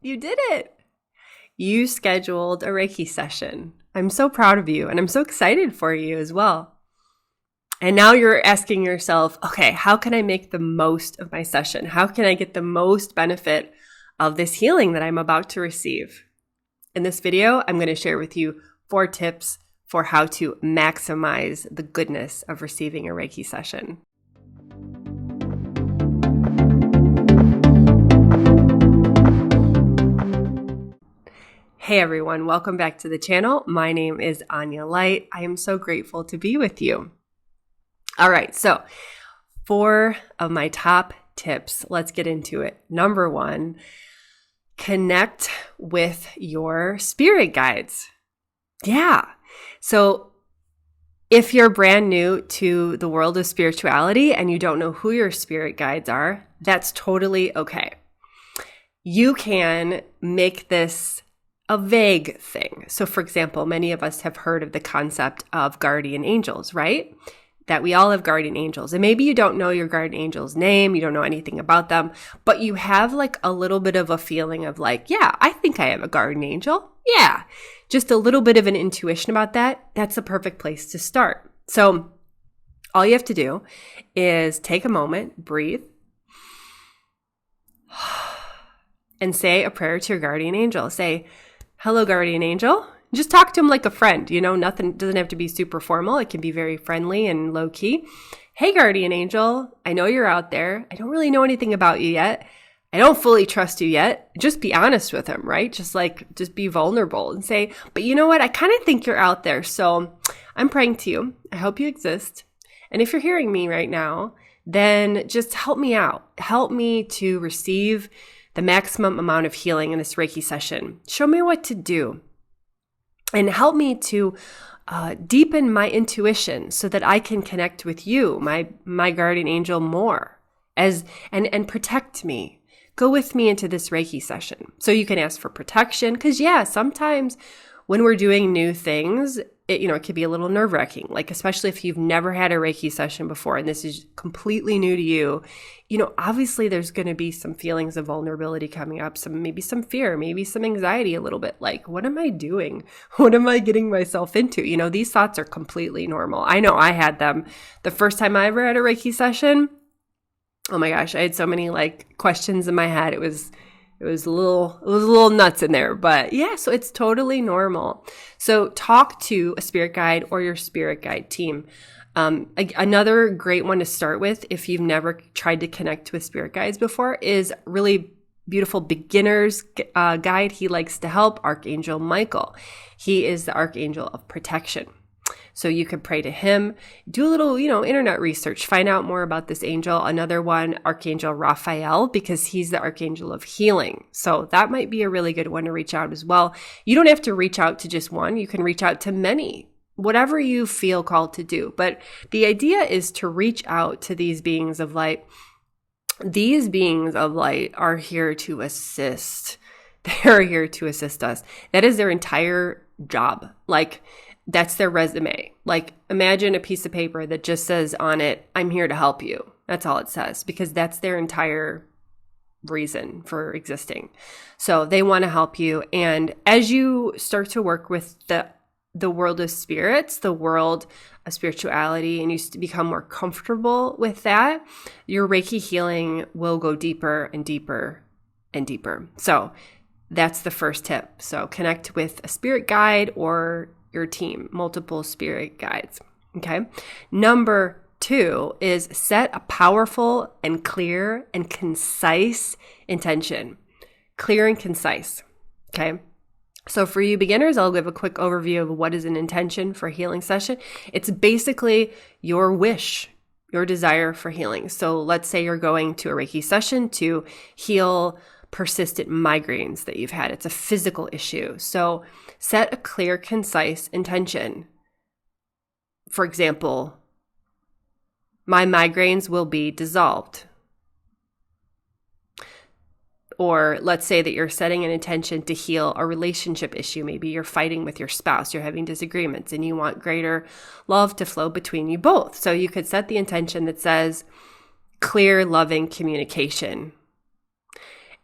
You did it. You scheduled a Reiki session. I'm so proud of you, and I'm so excited for you as well. And now you're asking yourself, okay, how can I make the most of my session? How can I get the most benefit of this healing that I'm about to receive? In this video, I'm going to share with you 4 tips for how to maximize the goodness of receiving a Reiki session. Hey everyone, welcome back to the channel. My name is Anya Light. I am so grateful to be with you. All right, so 4 of my top tips. Let's get into it. Number 1, connect with your spirit guides. Yeah. So if you're brand new to the world of spirituality and you don't know who your spirit guides are, that's totally okay. You can make this a vague thing. So for example, many of us have heard of the concept of guardian angels, right? That we all have guardian angels. And maybe you don't know your guardian angel's name, you don't know anything about them, but you have like a little bit of a feeling of like, yeah, I think I have a guardian angel. Yeah. Just a little bit of an intuition about that. That's the perfect place to start. So all you have to do is take a moment, breathe, and say a prayer to your guardian angel. Say, hello, guardian angel. Just talk to him like a friend, nothing doesn't have to be super formal. It can be very friendly and low key. Hey, guardian angel, I know you're out there. I don't really know anything about you yet. I don't fully trust you yet. Just be honest with him, right? Just be vulnerable and say, but you know what? I kind of think you're out there. So I'm praying to you. I hope you exist. And if you're hearing me right now, then just help me out. Help me to receive the maximum amount of healing in this Reiki session. Show me what to do. And help me to deepen my intuition so that I can connect with you, my guardian angel, more and protect me. Go with me into this Reiki session. So you can ask for protection because sometimes when we're doing new things, it can be a little nerve-wracking, like especially if you've never had a Reiki session before and this is completely new to you. Obviously there's going to be some feelings of vulnerability coming up, maybe some fear, maybe some anxiety a little bit, like, what am I doing? What am I getting myself into? These thoughts are completely normal. I know I had them the first time I ever had a Reiki session. Oh my gosh, I had so many questions in my head. It was a little nuts in there, but yeah, so it's totally normal. So talk to a spirit guide or your spirit guide team. Another great one to start with, if you've never tried to connect with spirit guides before, is really beautiful beginner's guide. He likes to help, Archangel Michael. He is the Archangel of Protection. So you could pray to him, do a little, internet research, find out more about this angel. Another one, Archangel Raphael, because he's the Archangel of Healing. So that might be a really good one to reach out as well. You don't have to reach out to just one. You can reach out to many, whatever you feel called to do. But the idea is to reach out to these beings of light. These beings of light are here to assist. They're here to assist us. That is their entire job. That's their resume. Imagine a piece of paper that just says on it, I'm here to help you. That's all it says, because that's their entire reason for existing. So they want to help you. And as you start to work with the world of spirits, the world of spirituality, and you become more comfortable with that, your Reiki healing will go deeper and deeper and deeper. So that's the first tip. So connect with a spirit guide or your team, multiple spirit guides. Okay. Number 2 is set a powerful and clear and concise intention. Clear and concise. Okay. So for you beginners, I'll give a quick overview of what is an intention for a healing session. It's basically your wish, your desire for healing. So let's say you're going to a Reiki session to heal persistent migraines that you've had. It's a physical issue. So set a clear, concise intention. For example, my migraines will be dissolved. Or let's say that you're setting an intention to heal a relationship issue. Maybe you're fighting with your spouse, you're having disagreements, and you want greater love to flow between you both. So you could set the intention that says clear, loving communication.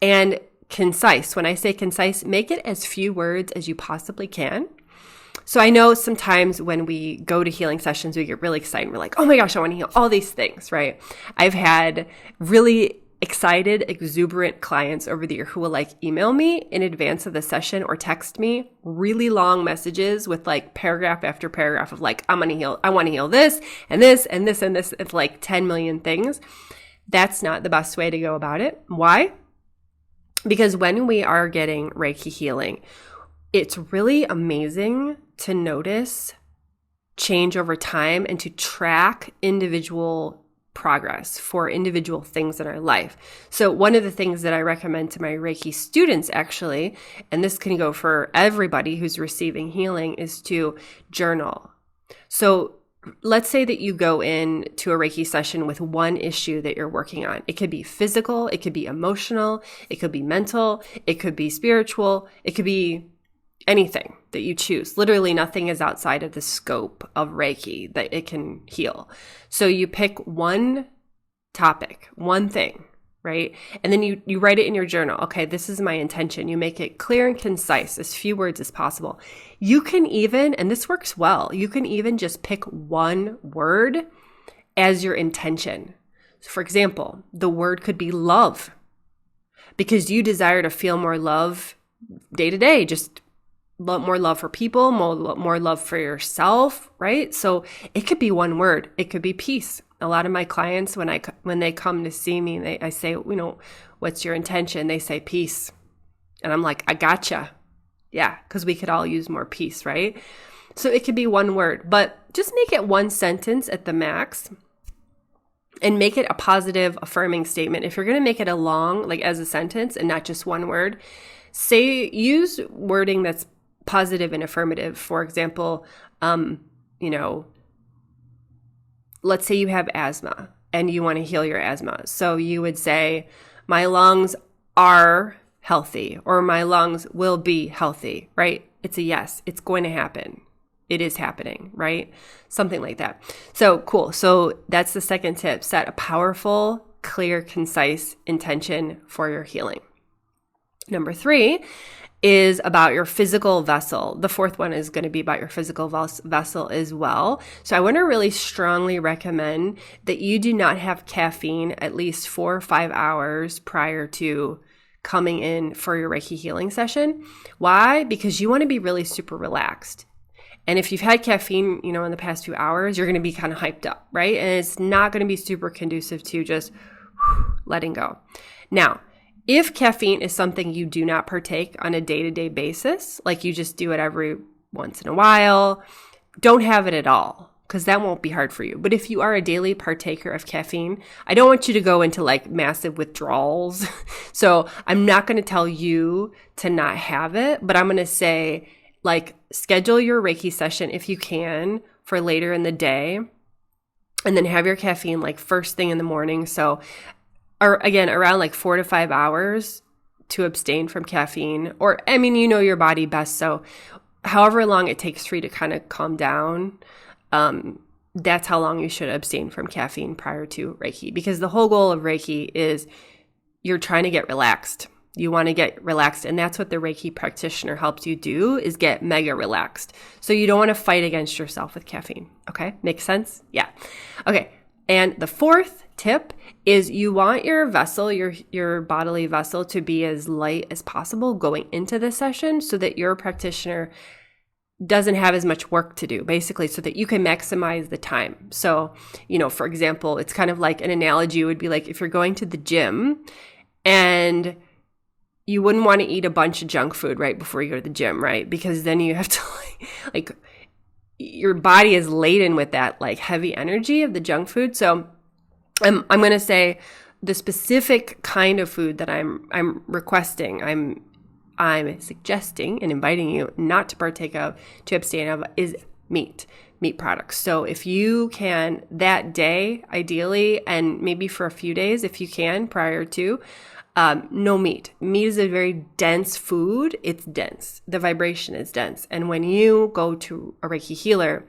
And concise. When I say concise, make it as few words as you possibly can. So I know sometimes when we go to healing sessions, we get really excited. We're like, oh my gosh, I want to heal all these things, right? I've had really excited, exuberant clients over the year who will like email me in advance of the session or text me really long messages with like paragraph after paragraph of like, I want to heal this and this and this and this. It's like 10 million things. That's not the best way to go about it. Why? Because when we are getting Reiki healing, it's really amazing to notice change over time and to track individual progress for individual things in our life. So one of the things that I recommend to my Reiki students actually, and this can go for everybody who's receiving healing, is to journal. So let's say that you go in to a Reiki session with one issue that you're working on. It could be physical, it could be emotional, it could be mental, it could be spiritual, it could be anything that you choose. Literally nothing is outside of the scope of Reiki that it can heal. So you pick one topic, one thing, right? And then you write it in your journal. Okay, this is my intention. You make it clear and concise, as few words as possible. You can even, and this works well, you can even just pick one word as your intention. So for example, the word could be love, because you desire to feel more love day to day, just more love for people, more love for yourself, right? So it could be one word. It could be peace. A lot of my clients, when they come to see me, I say, what's your intention? They say peace. And I'm like, I gotcha. Yeah, because we could all use more peace, right? So it could be one word, but just make it one sentence at the max and make it a positive, affirming statement. If you're going to make it a long, like as a sentence and not just one word, use wording that's positive and affirmative. For example, let's say you have asthma and you want to heal your asthma. So you would say, my lungs are healthy, or my lungs will be healthy, right? It's a yes. It's going to happen. It is happening, right? Something like that. So cool. So that's the second tip. Set a powerful, clear, concise intention for your healing. Number 3 is about your physical vessel. The fourth one is going to be about your physical vessel as well. So I want to really strongly recommend that you do not have caffeine at least 4 or 5 hours prior to coming in for your Reiki healing session. Why? Because you want to be really super relaxed. And if you've had caffeine, in the past few hours, you're going to be kind of hyped up, right? And it's not going to be super conducive to just letting go. Now, if caffeine is something you do not partake on a day-to-day basis, like you just do it every once in a while, don't have it at all, because that won't be hard for you. But if you are a daily partaker of caffeine, I don't want you to go into like massive withdrawals. So I'm not going to tell you to not have it, but I'm going to say, like, schedule your Reiki session if you can for later in the day, and then have your caffeine like first thing in the morning. So or again, around like 4 to 5 hours to abstain from caffeine. Or, your body best. So however long it takes for you to kind of calm down, that's how long you should abstain from caffeine prior to Reiki. Because the whole goal of Reiki is you're trying to get relaxed. You want to get relaxed. And that's what the Reiki practitioner helps you do, is get mega relaxed. So you don't want to fight against yourself with caffeine. Okay? Makes sense? Yeah. Okay. And the fourth tip is you want your vessel, your bodily vessel, to be as light as possible going into the session, so that your practitioner doesn't have as much work to do, basically, so that you can maximize the time. So, for example, it's kind of like an analogy would be like if you're going to the gym and you wouldn't want to eat a bunch of junk food right before you go to the gym, right? Because then you have to like your body is laden with that like heavy energy of the junk food. So I'm going to say the specific kind of food that I'm requesting, I'm suggesting and inviting you not to partake of, to abstain of, is meat products. So if you can that day, ideally, and maybe for a few days if you can prior to, no meat. Meat is a very dense food. It's dense. The vibration is dense. And when you go to a Reiki healer,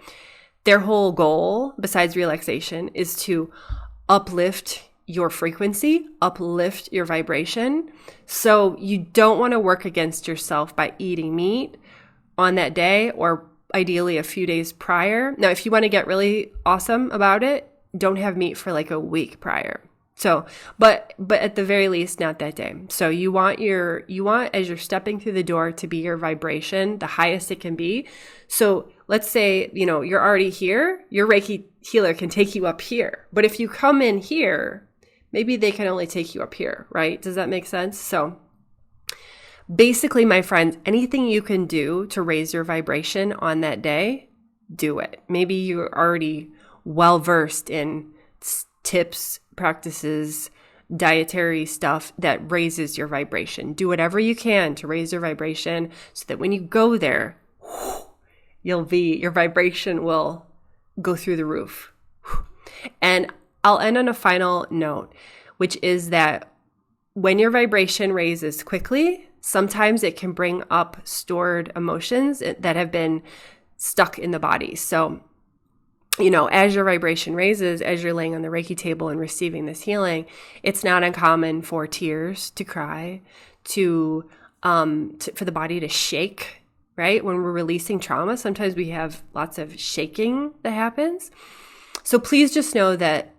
their whole goal, besides relaxation, is to uplift your frequency, uplift your vibration. So you don't want to work against yourself by eating meat on that day, or ideally a few days prior. Now, if you want to get really awesome about it, don't have meat for like a week prior. So, but at the very least, not that day. So you want as you're stepping through the door to be your vibration the highest it can be. So let's say, you're already here, your Reiki healer can take you up here. But if you come in here, maybe they can only take you up here, right? Does that make sense? So basically, my friends, anything you can do to raise your vibration on that day, do it. Maybe you're already well-versed in tips, practices, dietary stuff that raises your vibration. Do whatever you can to raise your vibration so that when you go there, your vibration will go through the roof. And I'll end on a final note, which is that when your vibration raises quickly, sometimes it can bring up stored emotions that have been stuck in the body. So, as your vibration raises, as you're laying on the Reiki table and receiving this healing, it's not uncommon for tears to cry, for the body to shake, right? When we're releasing trauma, sometimes we have lots of shaking that happens. So please just know that,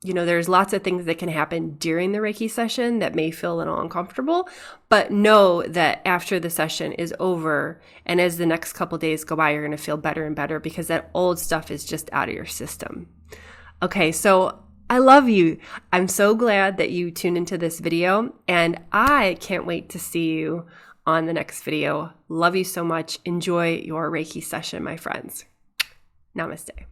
there's lots of things that can happen during the Reiki session that may feel a little uncomfortable, but know that after the session is over and as the next couple days go by, you're going to feel better and better because that old stuff is just out of your system. Okay, so I love you. I'm so glad that you tuned into this video, and I can't wait to see you on the next video. Love you so much. Enjoy your Reiki session, my friends. Namaste.